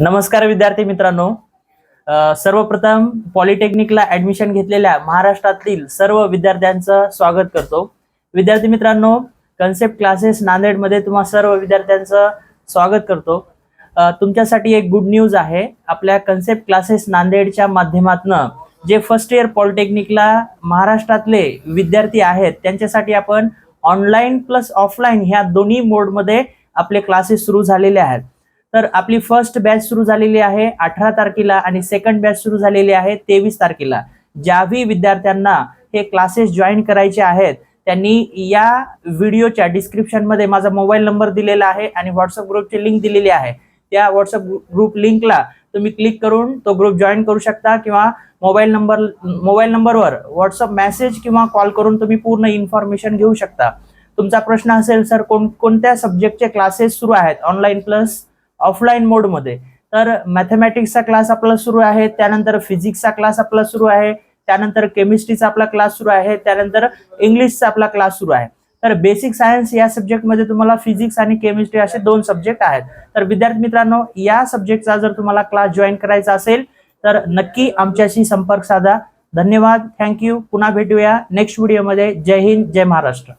नमस्कार विद्यार्थी मित्रांनो. सर्वप्रथम पॉलिटेक्निकला ऍडमिशन घेतलेल्या महाराष्ट्रातील सर्व विद्यार्थ्यांचं स्वागत करतो. विद्यार्थी मित्रांनो, कन्सेप्ट क्लासेस नांदेड मध्ये तुम्हा सर्व विद्यार्थ्यांचं स्वागत करतो. तुमच्यासाठी एक गुड न्यूज आहे. आपल्या कन्सेप्ट क्लासेस नांदेडच्या माध्यमातून जे फर्स्ट इयर पॉलिटेक्निकला महाराष्ट्रातले विद्यार्थी आहेत त्यांच्यासाठी आपण ऑनलाईन प्लस ऑफलाईन ह्या दोन्ही मोडमध्ये आपले क्लासेस सुरू झालेले आहेत. तर आपली फर्स्ट बॅच सुरू झालेली आहे 18 तारखेला आणि सेकंड बॅच सुरू झालेली आहे 23 तारखेला. ज्याही विद्यार्थ्यांना हे क्लासेस जॉईन करायचे आहेत त्यांनी या व्हिडिओच्या डिस्क्रिप्शन मध्ये माझा मोबाईल नंबर दिलेला आहे आणि व्हॉट्सअप ग्रुपची लिंक दिलेली आहे. त्या व्हॉट्सअप ग्रुप लिंकला तुम्ही क्लिक करून तो ग्रुप जॉईन करू शकता किंवा मोबाईल नंबरवर व्हॉट्सअप मेसेज किंवा कॉल करून तुम्ही पूर्ण इन्फॉर्मेशन घेऊ शकता. तुमचा प्रश्न असेल सर कोणत्या सब्जेक्टचे क्लासेस सुरू आहेत ऑनलाईन प्लस ऑफलाईन मोड मध्ये, तर मॅथमॅटिक्सचा क्लास आपला सुरू आहे, त्यानंतर फिजिक्सचा क्लास आपला सुरू आहे, त्यानंतर केमिस्ट्रीचा आपला क्लास सुरू आहे, त्यानंतर इंग्लिशचा आपला क्लास सुरू आहे. तर बेसिक सायन्स या सब्जेक्टमध्ये तुम्हाला फिजिक्स आणि केमिस्ट्री असे 2 सब्जेक्ट आहेत. तर विद्यार्थी मित्रांनो, या सब्जेक्टचा जर तुम्हाला क्लास जॉईन करायचा असेल तर नक्की आमच्याशी संपर्क साधा. धन्यवाद, थँक्यू. पुन्हा भेटूया नेक्स्ट व्हिडिओमध्ये. जय हिंद, जय महाराष्ट्र.